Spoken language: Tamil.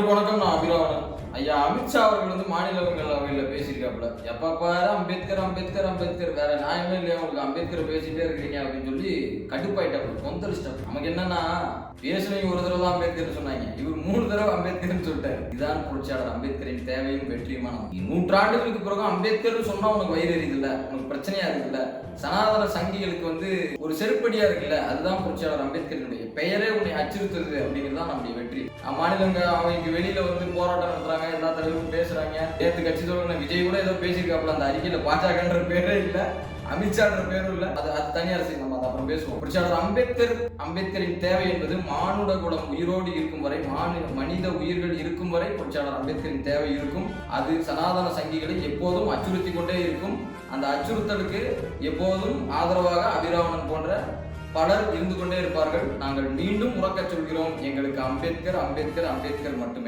வணக்கம். நான் அபிராவணன். ஐயா அமித்ஷா அவர்கள் மாநிலங்களவையில் பேசியிருக்காப்புல, எப்ப பாரு அம்பேத்கர் அம்பேத்கர் அம்பேத்கர், வேற நியாயமே இல்லையா உங்களுக்கு, அம்பேத்கர் பேசிட்டே இருக்கிறீங்க அப்படின்னு சொல்லி கடுப்பாயிட்டாப்புல, கொந்தளிச்சிட்டாப்புல. நமக்கு என்னன்னா, பேசுனவங்க ஒரு தடவை தான் அம்பேத்கர் சொன்னாங்க, இவர் 3 தடவை அம்பேத்கர்னு சொல்லிட்டாரு. இதான் புரட்சியாளர் அம்பேத்கரின் தேவையும் வெற்றியுமான நூற்றாண்டுகளுக்கு பிறகு அம்பேத்கர் சொன்னா உனக்கு வயிறு எரியுதுல்ல, உனக்கு பிரச்சனையா இருக்குல்ல, சனாதன சங்கிகளுக்கு ஒரு செருப்படியா இருக்குல்ல, அதுதான் புரட்சியாளர் அம்பேத்கரினுடைய பெயரே உன்னை அச்சுறுத்துறது அப்படிங்கிறது தான் நம்முடைய வெற்றி. மாநிலங்க அவங்க வெளியில போராட்டம் நடத்துறாங்க, எல்லா தலைவரும் பேசுறாங்க. நேற்று கட்சி தொடங்கின விஜய் கூட ஏதோ பேசியிருக்காப்புல, அந்த அறிக்கையில பாஜகன்ற பேரே இல்ல, அமித்ஷான்ற பேரும் இல்ல. அது தனி அரசியல், நம்ம அதை அப்புறம் பேசுவோம். புரட்சியாளர் அம்பேத்கரின் தேவை என்பது மானுட குலம் உயிரோடு இருக்கும் வரை, மனித உயிர்கள் இருக்கும் வரை புரட்சியாளர் அம்பேத்கரின் தேவை இருக்கும். அது சனாதன சங்கிகளை எப்போதும் அச்சுறுத்தி கொண்டே இருக்கும். அந்த அச்சுறுத்தலுக்கு எப்போதும் ஆதரவாக அபிராவணன் போன்ற பலர் இருந்து கொண்டே இருப்பார்கள். நாங்கள் மீண்டும் உறக்கச் சொல்கிறோம், எங்களுக்கு அம்பேத்கர் அம்பேத்கர் அம்பேத்கர் மட்டுமே.